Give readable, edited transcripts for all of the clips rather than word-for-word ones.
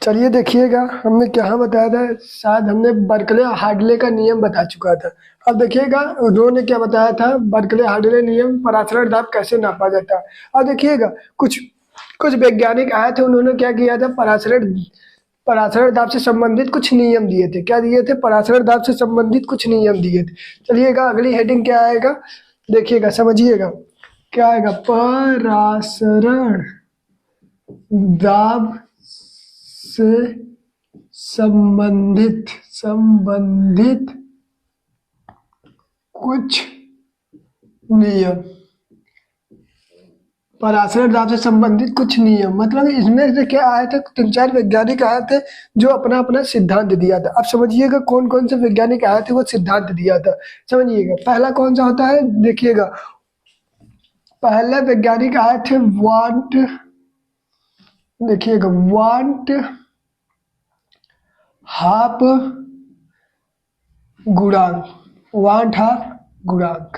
चलिए देखिएगा, हमने क्या बताया था। शायद हमने बर्कले हार्डले का नियम बता चुका था। अब देखिएगा उन्होंने क्या बताया था, बर्कले हार्डले नियम, परासरण दाब कैसे नापा जाता है। अब देखिएगा कुछ कुछ वैज्ञानिक आए थे, उन्होंने क्या किया था, परासरण परासरण दाब से संबंधित कुछ नियम दिए थे। क्या दिए थे? परासरण दाब से संबंधित कुछ नियम दिए थे। चलिएगा अगली हेडिंग क्या आएगा, देखिएगा, समझिएगा क्या आएगा। परासरण दाब से संबंधित कुछ नियम। परासरण दाब से संबंधित कुछ नियम मतलब इसमें से क्या आए थे, तीन चार वैज्ञानिक आए थे जो अपना अपना सिद्धांत दिया था। अब समझिएगा कौन कौन से वैज्ञानिक आए थे वो सिद्धांत दिया था। समझिएगा पहला कौन सा होता है, देखिएगा पहले वैज्ञानिक आए थे वांट, देखिएगा वांट हाफ गुणांक, वांट हाफ गुणांक,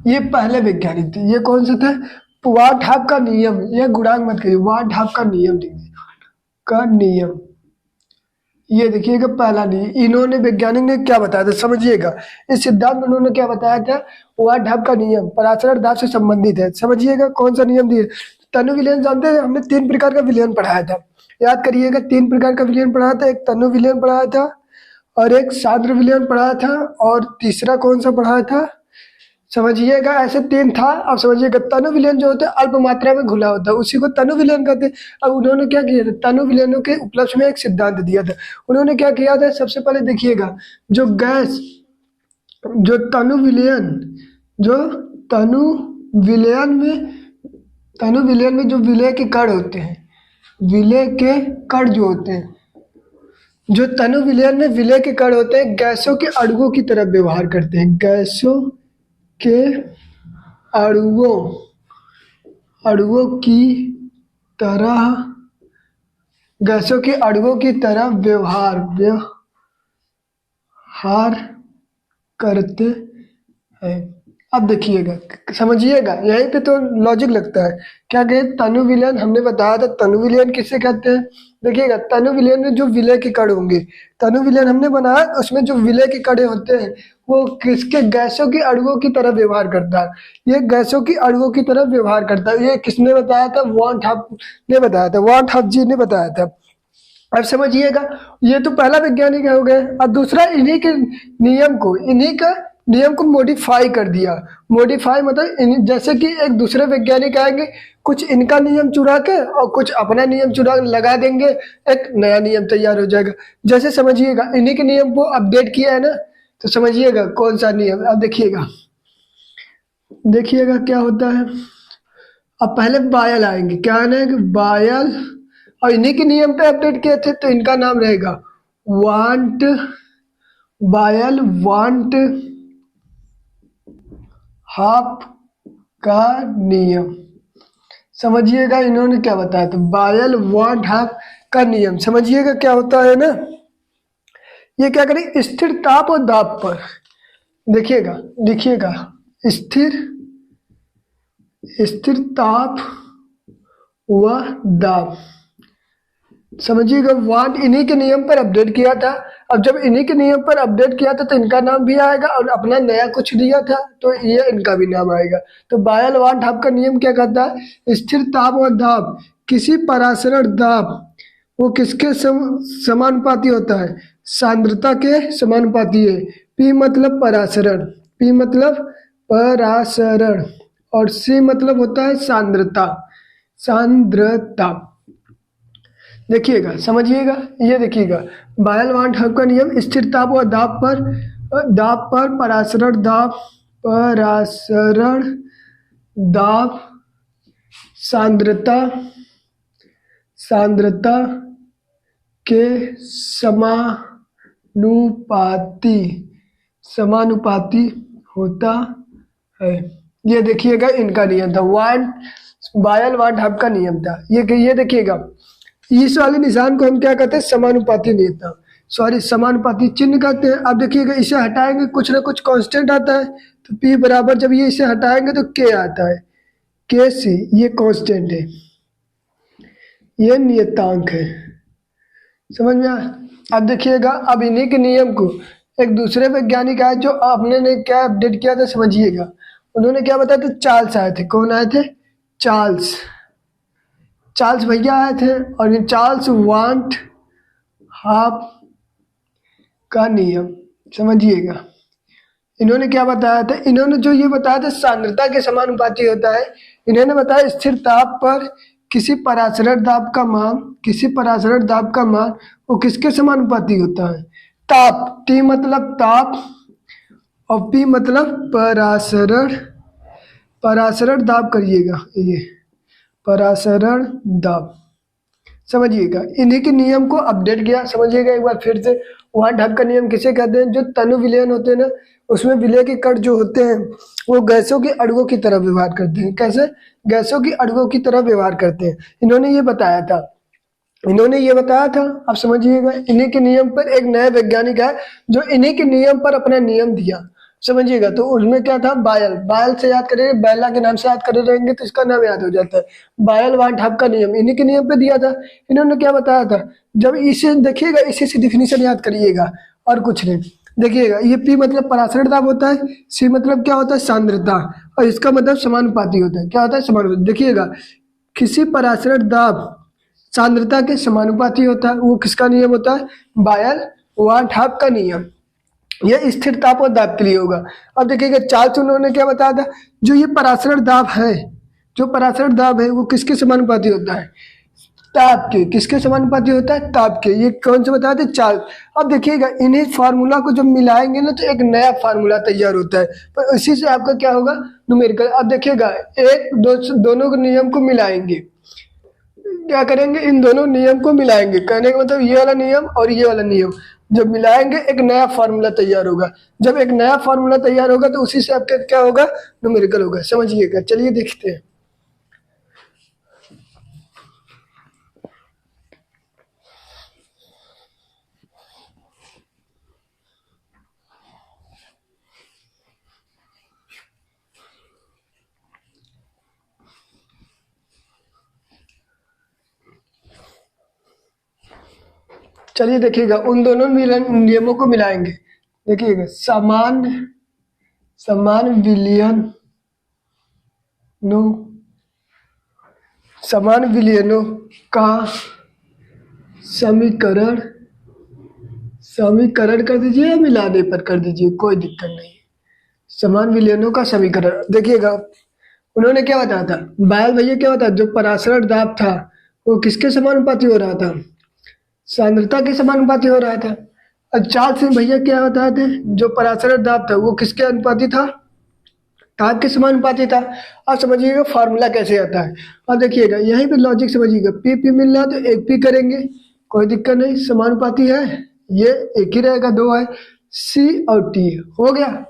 ये पहले वैज्ञानिक थे। ये कौन से थे? वाट हाफ का नियम, ये गुणांक मत करिए, वाट हाफ का नियम लिखिए, का नियम। ये देखिएगा पहला नियम, इन्होंने वैज्ञानिक ने क्या बताया था, समझिएगा। इस सिद्धांत में उन्होंने क्या बताया था, वाट हाफ का नियम परासरण दाब से संबंधित है। समझिएगा कौन सा नियम दिए। तनु विलयन जानते हैं, हमने तीन प्रकार का विलयन पढ़ाया था, याद करिएगा। तीन प्रकार का विलयन पढ़ाया था, एक तनु विलयन पढ़ाया था और एक सांद्र विलयन पढ़ाया था और तीसरा कौन सा पढ़ाया था, समझिएगा। ऐसे तीन था। अब समझिएगा तनु विलयन जो होता है अल्प मात्रा में घुला होता है, उसी को तनु विलयन कहते हैं। अब उन्होंने क्या किया था, तनु विलयनों के उपलक्ष्य में एक सिद्धांत दिया था। उन्होंने क्या किया था, सबसे पहले देखिएगा जो गैस, जो तनु विलयन, जो तनु विलयन में तनु विलयन में जो विलय के कण होते हैं, विलय के कण जो होते हैं, जो तनु विलयन में विलय के कण होते हैं, गैसों के अणुओं की तरह व्यवहार करते हैं। गैसों के अणुओं की तरह, गैसों के अणुओं की तरह व्यवहार करते हैं। अब देखिएगा, समझिएगा, यहीं पे तो लॉजिक लगता है। क्या कहे, तनु विलयन हमने बताया था, तनु विलयन किसे कहते हैं। देखिएगा तनु विलयन में जो विलय के कण होंगे, तनु विलयन हमने बनाया, उसमें जो विलय के कण होते हैं वो किसके, गैसों की अणुओं की तरह व्यवहार करता है। ये गैसों की अणुओं की तरह व्यवहार करता है। ये किसने बताया था, वान हाफ ने बताया था, वान हाफ जी ने बताया था। अब समझिएगा, ये तो पहला वैज्ञानिक हो गया। अब दूसरा, इन्हीं के नियम को मॉडिफाई कर दिया। मॉडिफाई मतलब जैसे कि एक दूसरे वैज्ञानिक आएंगे, कुछ इनका नियम चुरा के और कुछ अपना नियम चुरा लगा देंगे, एक नया नियम तैयार हो जाएगा। जैसे समझिएगा इन्हीं के नियम को अपडेट किया है ना, तो समझिएगा कौन सा नियम। अब देखिएगा क्या होता है। अब पहले बायल आएंगे, क्या आएंगे, बायल, और इन्हीं के नियम पे अपडेट किए थे, तो इनका नाम रहेगा वांट, बायल वांट हाफ का नियम। समझिएगा इन्होंने क्या बताया था, बायल वांट हाफ का नियम। समझिएगा क्या होता है ना, ये क्या करें, स्थिर ताप और दाब पर, देखिएगा लिखिएगा, स्थिर ताप व दाब। समझिएगा वाट इन्हीं के नियम पर अपडेट किया था। अब जब इन्हीं के नियम पर अपडेट किया था तो इनका नाम भी आएगा, और अपना नया कुछ दिया था तो ये इनका भी नाम आएगा। तो बायल वाट हाफ का नियम क्या कहता है, स्थिर ताप और दाब, किसी परासरण दाब वो किसके समानुपाती होता है, सांद्रता के समानुपाती है। पी मतलब परासरण, पी मतलब परासरण, और सी मतलब होता है सांद्रता, सांद्रता। देखिएगा, समझिएगा, ये देखिएगा बायल वाट हाफ का नियम, स्थिर ताप और दाब पर परासरण दाब सांद्रता के समानुपाती होता है। ये देखिएगा इनका नियम था, बायल वाट हाफ का नियम था। ये देखिएगा, इस वाले निशान को हम क्या कहते हैं, समानुपाती नियता, सॉरी समानुपाती चिन्ह कहते हैं। अब देखिएगा इसे हटाएंगे कुछ ना कुछ कांस्टेंट आता है, तो P बराबर, जब ये इसे हटाएंगे तो K आता है, K C, ये कांस्टेंट है, ये नियतांक है, समझ में आया? अब देखिएगा, अब इन्हीं के नियम को एक दूसरे वैज्ञानिक आए जो आपने ने क्या अपडेट किया था, समझिएगा। उन्होंने क्या बताया था, चार्ल्स आए थे। कौन आए थे? चार्ल्स। चार्ल्स भैया आए थे, और ये चार्ल्स वांट हाफ का नियम, समझिएगा। इन्होंने क्या बताया था? इन्होंने जो ये बताया था सांद्रता के समानुपाती होता है। इन्होंने बताया स्थिर ताप पर किसी पराशरठ दाब का मान, किसी पराशरठ दाब का मान वो किसके समानुपाती होता है? ताप, टी मतलब ताप और पी मतलब पराशरण। पराशरण दाब करिएगा, ये पराशरण दाब, समझिएगा। इन्हीं के नियम को अपडेट किया, समझिएगा एक बार फिर से। वहाँ ढक का नियम किसे कहते हैं? जो तनु विलयन होते हैं ना, उसमें विलय के कण जो होते हैं वो गैसों के अणुओं की तरह व्यवहार करते हैं। कैसे? गैसों की अणुओं की तरह व्यवहार करते हैं। इन्होंने ये बताया था, इन्होंने ये बताया था। अब समझिएगा, इन्हीं के नियम पर एक नया वैज्ञानिक है जो इन्हीं के नियम पर अपना नियम दिया, समझिएगा। तो उसमें क्या था? बायल। बायल से याद करेंगे, बैला के नाम से याद करे रहेंगे तो इसका नाम याद हो जाता है। बायल वान ठाप का नियम इन्हीं के नियम पे दिया था। इन्होंने क्या बताया था? जब इसे देखिएगा, इसी से डिफिनीशन याद करिएगा और कुछ नहीं। देखिएगा, ये पी मतलब पराशरण दाब होता है, सी मतलब क्या होता है? सांद्रता, और इसका मतलब समानुपाती होता है। क्या होता है? समानुपाती। देखिएगा, किसी पराशरण दाब सांद्रता के समानुपाती होता है। वो किसका नियम होता है? बायल वान ठाप का नियम। यह स्थिर ताप और दाब के लिए होगा। अब देखिएगा, चार्ल्स उन्होंने क्या बताया था? जो ये पराशरण दाब है, जो पराशरण दाब है वो किसके समानुपाती होता है? ताप के। किसके समानुपाती होता है? ताप के। ये कौन से बताए थे? चार्ल्स। अब देखिएगा, इन्हीं फार्मूला को जब मिलाएंगे ना तो एक नया फार्मूला तैयार होता है, पर इसी से आपका क्या होगा? न्यूमेरिकल। अब देखिएगा, एक दो दोनों के नियम को मिलाएंगे। क्या करेंगे? इन दोनों नियम को मिलाएंगे। कहने का मतलब ये वाला नियम और ये वाला नियम जब मिलाएंगे एक नया फार्मूला तैयार होगा। जब एक नया फार्मूला तैयार होगा तो उसी से आपका क्या होगा? न्यूमेरिकल होगा, समझिएगा। चलिए देखते हैं। चलिए देखिएगा, उन दोनों नियमों को मिलाएंगे। देखिएगा, समान समान विलयन नो समान विलयनों का समीकरण समीकरण कर दीजिए या मिलाने पर कर दीजिए, कोई दिक्कत नहीं। समान विलयनों का समीकरण। देखिएगा, उन्होंने क्या बताया था? बायल भैया क्या बताया? जो पराशरण दाब था वो किसके समानुपाती हो रहा था? सांद्रता के समानुपाती हो रहा था। और चार्ल्स भैया क्या बताए थे? जो पराशरण दाब था वो किसके अनुपाती था? ताप के समानुपाती था। अब समझिएगा फार्मूला कैसे आता है। अब देखिएगा, यहीं पे लॉजिक समझिएगा। पी पी मिल रहा है तो एक पी करेंगे, कोई दिक्कत नहीं, समानुपाती है, ये एक ही रहेगा, दो है। सी और टी हो गया,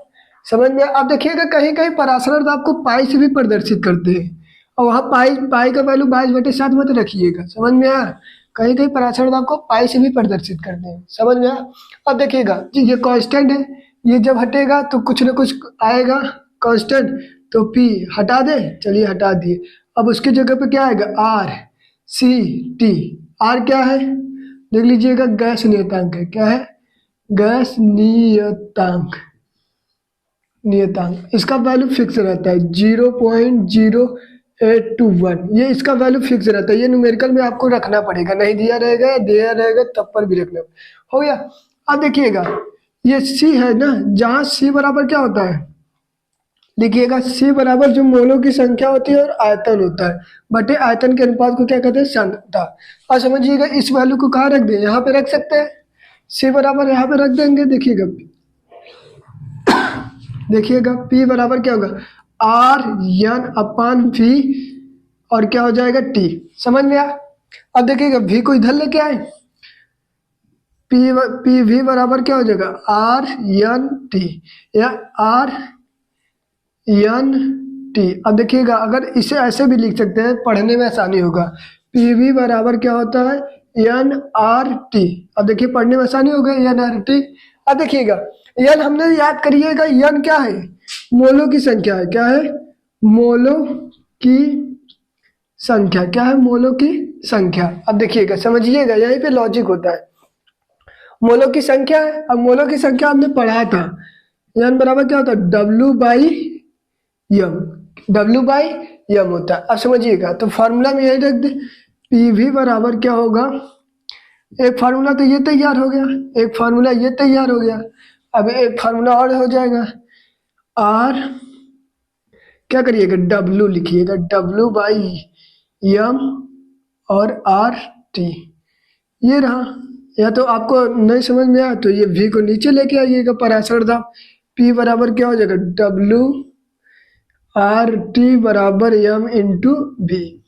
समझ में? अब देखिएगा, कहीं कहीं पराशरण दाब को पाई से भी प्रदर्शित करते हैं, और वहाँ पाई पाई का वैल्यू 22/7 मत रखिएगा, समझ में आया? कहीं कहीं पराशरण दाब को पाई से भी प्रदर्शित करते हैं, समझ में आया? अब देखिएगा जी, ये कांस्टेंट है, ये जब हटेगा तो कुछ ना कुछ आएगा कांस्टेंट, तो पी हटा दे, चलिए हटा दिए। अब उसकी जगह पे क्या आएगा? R C T. आर क्या है? देख लीजिएगा, गैस नियतांक है। क्या है? गैस नियतांक। नियतांक इसका वैल्यू फिक्स रहता है 0.0821। ये इसका वैल्यू फिक्स रहता है। ये न्यूमेरिकल में आपको रखना पड़ेगा, नहीं दिया रहेगा या दिया रहेगा तब पर भी रखना हो गया। अब देखिएगा, ये सी है ना, जहाँ सी बराबर क्या होता है? लिखिएगा, सी बराबर जो मोलों की संख्या होती है और आयतन होता है बटे आयतन के अनुपात को क्या कहते हैं? सांद्रता। और समझिएगा, इस वैल्यू को कहाँ रख दें? यहाँ पे रख सकते हैं। सी बराबर यहाँ पे रख देंगे। देखिएगा, देखिएगा P बराबर क्या होगा? आर एन अपान वी, और क्या हो जाएगा? टी। समझ में आया? अब देखिएगा, V को इधर लेके आए, पी वी बराबर क्या हो जाएगा? आर एन टी या आर एन टी। अब देखिएगा, अगर इसे ऐसे भी लिख सकते हैं, पढ़ने में आसानी होगा। पी वी बराबर क्या होता है? N R T. अब देखिए, पढ़ने में आसानी होगा, एन आर टी। अब देखिएगा, एन हमने याद करिएगा, एन क्या है? मोलों की संख्या है। क्या है? मोलों की संख्या। क्या है? मोलों की संख्या। अब देखिएगा, समझिएगा, यहीं पे लॉजिक होता है। मोलों की संख्या है। अब मोलों की संख्या हमने पढ़ा था, एन बराबर क्या होता है? W by M. W by M होता है। अब समझिएगा, तो फॉर्मूला में यही रख दे, पी वी बराबर क्या होगा? एक फार्मूला तो ये तैयार हो गया, एक फार्मूला ये तैयार हो गया, अब एक फार्मूला और हो जाएगा। आर, क्या करिएगा? डब्ल्यू लिखिएगा, डब्ल्यू बाई एम और आर टी, ये रहा। या तो आपको नहीं समझ में आया तो ये वी को नीचे लेके आइएगा, पराशर दाब। पी बराबर क्या हो जाएगा? डब्ल्यू आर टी बराबर एम इंटू वी।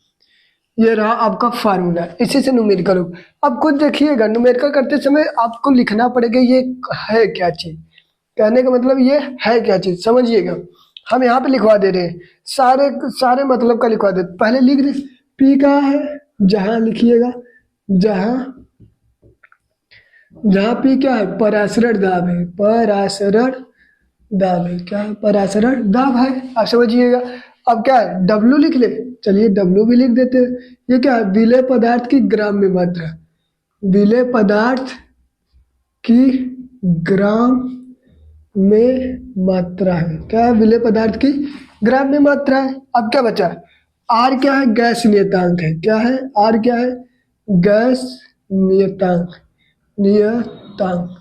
ये रहा आपका फार्मूला, इसी से न्यूमेरिकल हो। अब खुद देखिएगा, न्यूमेरिकल करते समय आपको लिखना पड़ेगा ये है क्या चीज। कहने का मतलब ये है क्या चीज, समझिएगा। हम यहाँ पे लिखवा दे रहे हैं, सारे सारे मतलब का लिखवा दे। पहले लिख दे पी का है, जहां लिखिएगा, जहां जहां पी क्या है? परासरण दाब है, परासरण दाब है। क्या है? परासरण दाब है। आप समझिएगा। अब क्या है? डब्ल्यू लिख ले, चलिए डब्ल्यू भी लिख देते हैं। ये क्या है? विलेय पदार्थ की ग्राम में मात्रा। विलेय पदार्थ की ग्राम में मात्रा है। क्या है? विलेय पदार्थ की ग्राम में मात्रा है। अब क्या बचा? आर क्या है? गैस नियतांक है। क्या है? आर क्या है? गैस नियतांक। नियतांक।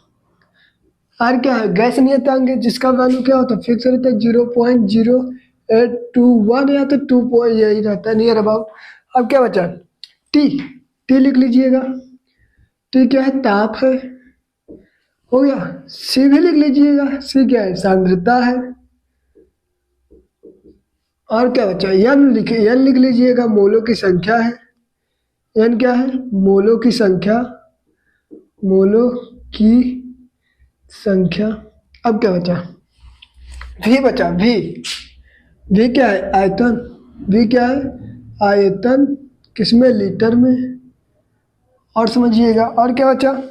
आर क्या है? गैस नियतांक है, जिसका वैल्यू क्या होता है? फिक्स रहता है 0.0821 या तो 2 पॉइंट, यही रहता है नियर अबाउट। अब क्या बचा? टी। टी लिख लीजिएगा। टी क्या है? ताप है, हो गया। सी भी लिख लीजिएगा, सी क्या है? सांद्रता है। और क्या बचा? एन लिख लीजिएगा, मोलों की संख्या है। एन क्या है? मोलों की संख्या। मोलों की संख्या। अब क्या बचा? वी बचा। वी, वी क्या है? आयतन। वी क्या है? आयतन, किसमें? लीटर में। और समझिएगा, और क्या बचा?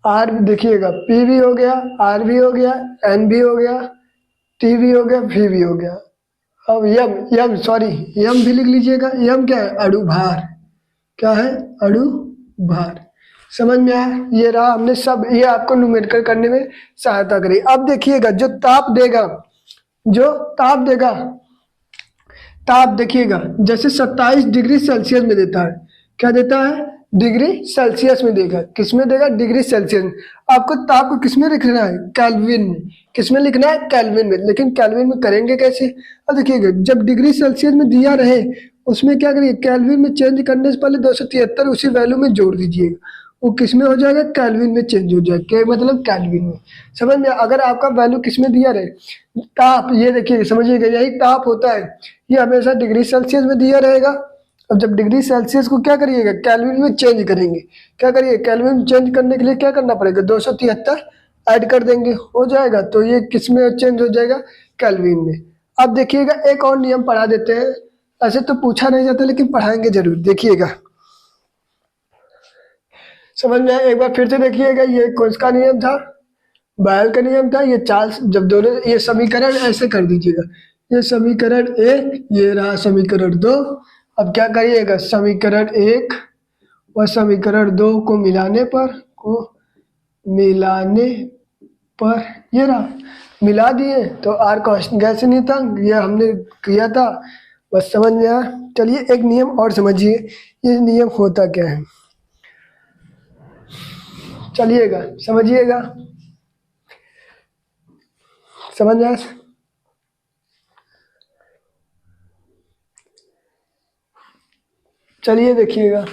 आर देखिएगा, पी भी हो गया, आर भी हो गया, एन भी हो गया, टी भी हो गया, वी भी हो गया। अब यम, यम सॉरी, यम भी लिख लीजिएगा। यम क्या है? अणु भार। क्या है? अणु भार। समझ में आया? ये रहा, हमने सब ये आपको न्यूमेरिकल करने में सहायता करी। अब देखिएगा, जो ताप देगा, जो ताप देगा, ताप देखिएगा, जैसे 27 डिग्री सेल्सियस में देता है। क्या देता है? डिग्री सेल्सियस में देगा। किस में देगा? डिग्री सेल्सियस में। आपको ताप को किस में लिखना है? केल्विन में। किस में लिखना है? केल्विन में। लेकिन केल्विन में करेंगे कैसे? अब देखिएगा, जब डिग्री सेल्सियस में दिया रहे, उसमें क्या करिए? केल्विन में चेंज करने से पहले 273 उसी वैल्यू में जोड़ दीजिएगा। वो किस में हो जाएगा? केल्विन में चेंज हो जाएगा। क्या मतलब? केल्विन में। समझ में? अगर आपका वैल्यू किस में दिया रहे, ताप, ये देखिए समझिएगा, यही ताप होता है, ये हमेशा डिग्री सेल्सियस में दिया रहेगा। अब जब डिग्री सेल्सियस को क्या करिएगा? केल्विन में चेंज करेंगे। क्या करिए? केल्विन में चेंज करने के लिए क्या करना पड़ेगा? 273 ऐड कर देंगे, हो जाएगा। तो ये किस में चेंज हो जाएगा? केल्विन में। अब देखिएगा, एक और नियम पढ़ा देते हैं। ऐसे तो पूछा नहीं जाता, लेकिन पढ़ाएंगे जरूर, देखिएगा। समझ में आया? एक बार फिर से देखिएगा, ये कौन सा नियम था? बायल का नियम था। ये चार्ल्स, जब दोनों ये समीकरण ऐसे कर दीजिएगा, ये समीकरण एक, ये रहा समीकरण दो। अब क्या करिएगा? समीकरण एक और समीकरण दो को मिलाने पर ये रहा, मिला दिए तो आर का गैस नियतांक, ये हमने किया था। बस समझ में आया? चलिए एक नियम और समझिए, ये नियम होता क्या है, चलिएगा समझिएगा। समझ में आया? चलिए देखिएगा,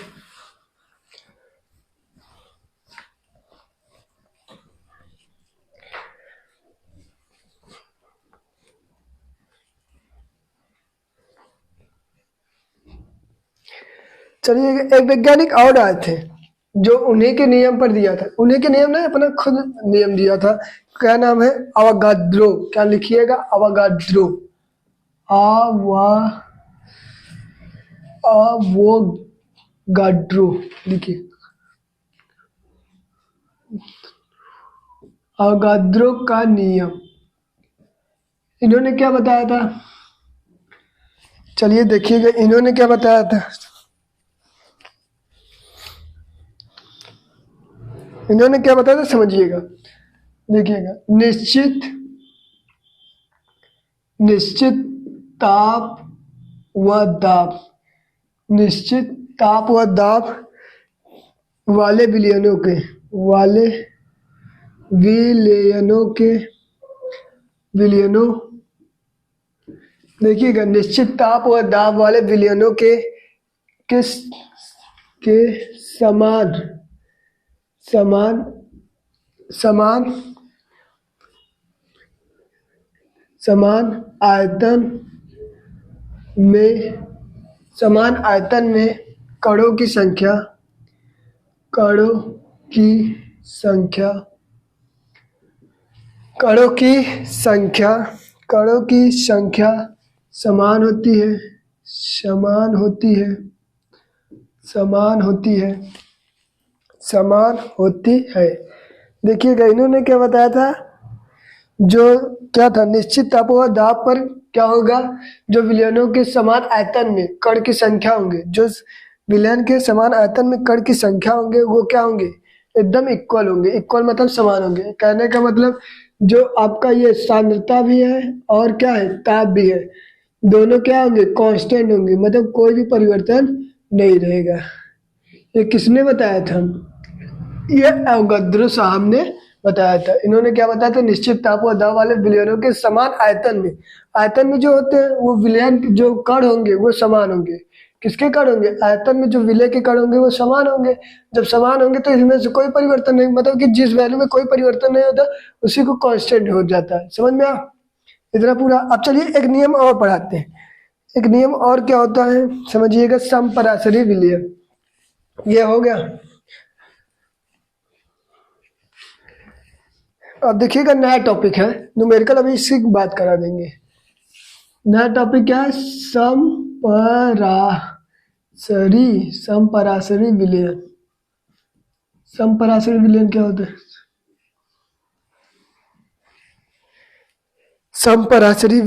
चलिए एक वैज्ञानिक और आए थे, जो उन्हीं के नियम पर दिया था। उन्हीं के नियम ने अपना खुद नियम दिया था। क्या नाम है? अवोगाद्रो। क्या लिखिएगा? अवोगाद्रो। आवा अवोगाड्रो लिखिए। अवोगाद्रो का नियम, इन्होंने क्या बताया था? चलिए देखिएगा इन्होंने क्या बताया था। इन्होंने क्या बताया था समझिएगा। देखिएगा, निश्चित ताप व दाब, निश्चित ताप व दाब वाले विलयनों देखिएगा, निश्चित ताप व दाब वाले विलयनों के किस के समान समान समान समान आयतन में कणों की संख्या समान होती है। देखिएगा इन्होंने क्या बताया था, जो क्या था, निश्चित ताप व दाब पर क्या होगा, जो विलयनों के समान आयतन में कण की संख्या होंगे, जो विलयन के समान आयतन में कण की संख्या होंगे वो क्या होंगे, एकदम इक्वल होंगे। इक्वल मतलब समान होंगे। कहने का मतलब जो आपका ये सांद्रता भी है और क्या है, ताप भी है, दोनों क्या होंगे, कांस्टेंट होंगे, मतलब कोई भी परिवर्तन नहीं रहेगा। ये किसने बताया था, ये अवोगाद्रो साहब ने बताया था। इन्होंने क्या बताया था, निश्चित ताप व दाब वाले विलयनों के समान आयतन में जो होते हैं वो विलयन जो कण होंगे वो समान होंगे। किसके कण होंगे, आयतन में जो विलय के कण होंगे वो समान होंगे। जब समान होंगे तो इसमें से कोई परिवर्तन नहीं, मतलब कि जिस वैल्यू में कोई परिवर्तन नहीं होता उसी को कांस्टेंट हो जाता है। समझ में आ इतना पूरा। अब चलिए एक नियम और पढ़ाते हैं। एक नियम और क्या होता है समझिएगा, समपराशरी विलयन। ये हो गया। अब देखिएगा नया टॉपिक है न्यूमेरिकल, अभी इसकी बात करा देंगे। नया टॉपिक क्या है, समपराशरी विलयन। समपराशरी विलयन क्या होता है, समपराशरी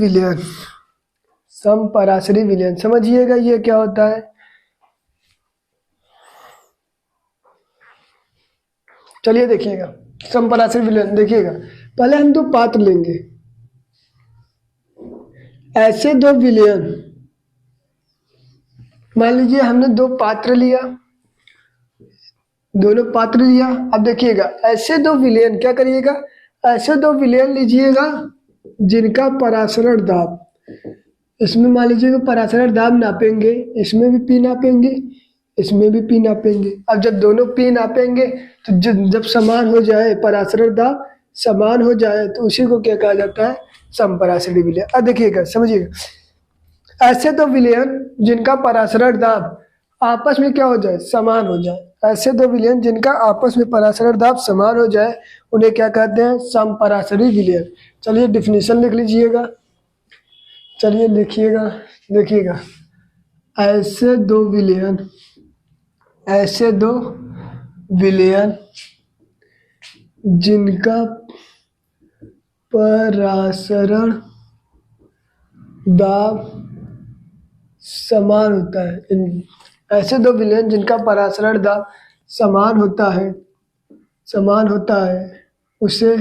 विलयन समझिएगा ये क्या होता है। चलिए देखिएगा समपराशरी विलयन। देखिएगा पहले हम दो पात्र लेंगे, ऐसे दो विलयन, मान लीजिए हमने दो पात्र लिया, दोनों पात्र लिया। अब देखिएगा ऐसे दो विलयन क्या करिएगा, ऐसे दो विलयन लीजिएगा जिनका परासरण दाब, इसमें मान लीजिए परासरण दाब नापेंगे, इसमें भी पी नापेंगे, इसमें भी पी नापेंगे। अब जब दोनों पी नापेंगे तो जब समान हो जाए, परासरण दाब समान हो जाए तो उसी को क्या कहा जाता है, समपराशरी विलयन। अब देखिएगा समझिएगा, ऐसे दो विलयन जिनका परासरण दाब आपस में क्या हो जाए, समान हो जाए। ऐसे दो विलयन जिनका आपस में परासरण दाब समान हो जाए उन्हें क्या कहते हैं, समपराशरी विलयन। चलिए डिफिनीशन लिख लीजिएगा। चलिए लिखिएगा। देखिएगा ऐसे दो विलयन जिनका परासरण दाब समान होता है, ऐसे दो विलयन जिनका परासरण दाब समान होता है उसे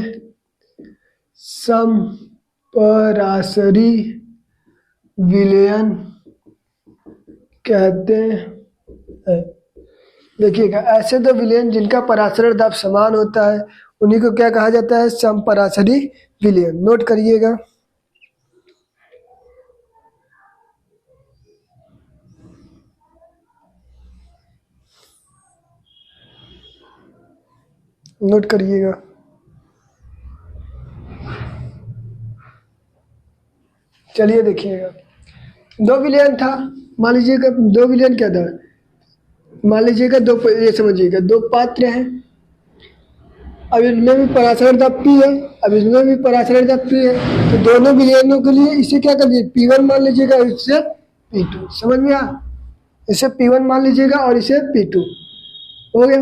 समपराशरी विलयन कहते हैं। देखिएगा ऐसे दो विलयन जिनका परासरण दाब समान होता है उन्हीं को क्या कहा जाता है, समपराशरी विलयन। नोट करिएगा। नोट करिएगा। चलिए देखिएगा दो विलयन था, मान लीजिएगा दो विलयन क्या था, मान लीजिएगा दो, ये समझिएगा दो पात्र हैं। अब इनमें भी परासरण दाब P है, अब इसमें भी परासरण दाब P है, तो दोनों विलयनों के लिए इसे क्या कर लीजिए, P1 मान लीजिएगा, इससे P2। समझ में आ, इसे P1 मान लीजिएगा और इसे P2 हो गया।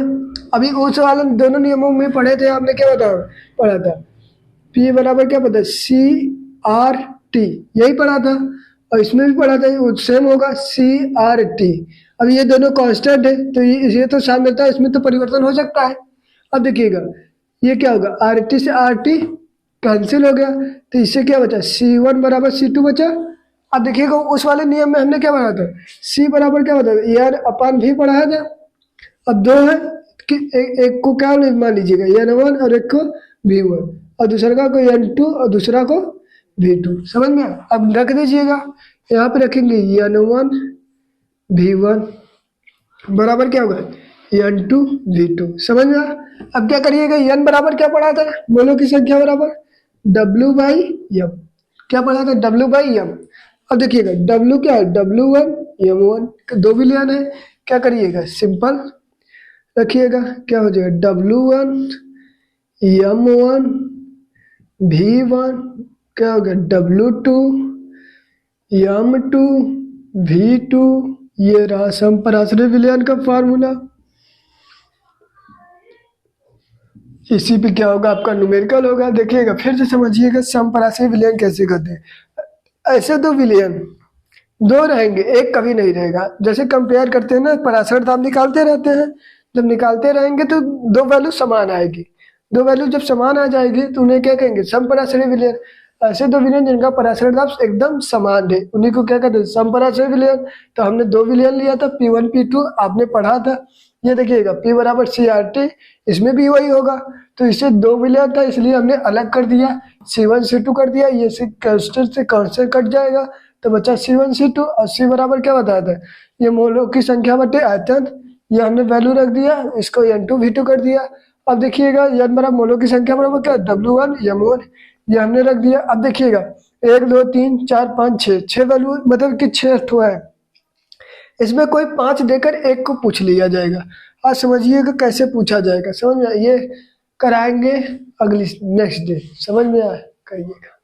अभी उस वाले दोनों नियमों में पढ़े थे आपने, क्या पढ़ा था, P बराबर क्या पता, CRT, यही पढ़ा था। और इसमें भी पढ़ा था सेम होगा CRT। अब ये दोनों कांस्टेंट है तो ये तो साम्यता है, इसमें तो परिवर्तन हो सकता है। अब देखिएगा ये क्या होगा, RT से RT कैंसिल हो गया तो इससे क्या बचा, C1 बराबर C2 बचा। अब देखिएगा उस वाले नियम में हमने क्या बनाया था, C बराबर क्या बता N अपान V पढ़ाया था। अब दो है कि एक को क्या मान लीजिएगा N1 और एक को V1 और दूसरा को N2 और दूसरा को V2, समझ में आया? अब रख दीजिएगा, यहाँ पे रखेंगे N1 V1 बराबर क्या होगा N2 V2, समझ में आया? अब क्या करिएगा, N बराबर क्या पढ़ा था, मोलों की संख्या बराबर W/M, क्या पढ़ा था W/M। अब देखिएगा W क्या है W1 M1, दो विलयन है, क्या करिएगा सिंपल रखिएगा, क्या हो जाएगा W1 M1 V1 क्या हो गया W2 M2 V2, ये रहा समपराश्रय विलयन का फार्मूला। इसी पे क्या होगा आपका न्यूमेरिकल होगा। देखिएगा फिर से समझिएगा समपराश्रय विलयन कैसे करते हैं। ऐसे दो विलयन दो रहेंगे, एक कभी नहीं रहेगा। जैसे कंपेयर करते हैं ना, पराश्रय आप निकालते रहते हैं, जब निकालते रहेंगे तो दो वैल्यू समान आएगी। दो वैल्यू जब समान आ जाएगी तो उन्हें क्या कहेंगे समपराश्रय विलयन। ऐसे दो विलयन जिनका पराश्रय दाब एकदम समान है उन्हीं को क्या कहते हैं समपराश्रय विलयन। तो हमने दो विलयन लिया था P1 P2, आपने पढ़ा था। ये देखिएगा P बराबर CRT, इसमें भी वही होगा। तो इससे दो विलयन था इसलिए हमने अलग कर दिया, C1 C2 कर दिया। ये से कांस्टेंट कट जाएगा तो बचा C1 C2 और C बराबर क्या बताया था, ये मोलों की संख्या बटे आयतन। ये हमने वैल्यू रख दिया, इसको N2 V2 कर दिया। अब देखिएगा N बराबर मोलों की संख्या बराबर क्या W1 M1, ये हमने रख दिया। अब देखिएगा 1 2 3 4 5 6, 6 वैल्यू मतलब कि 6 ठो है, इसमें कोई 5 देकर एक को पूछ लिया जाएगा। आज समझिएगा कैसे पूछा जाएगा, समझ में ये कराएंगे अगली नेक्स्ट डे, समझ में आया करिएगा।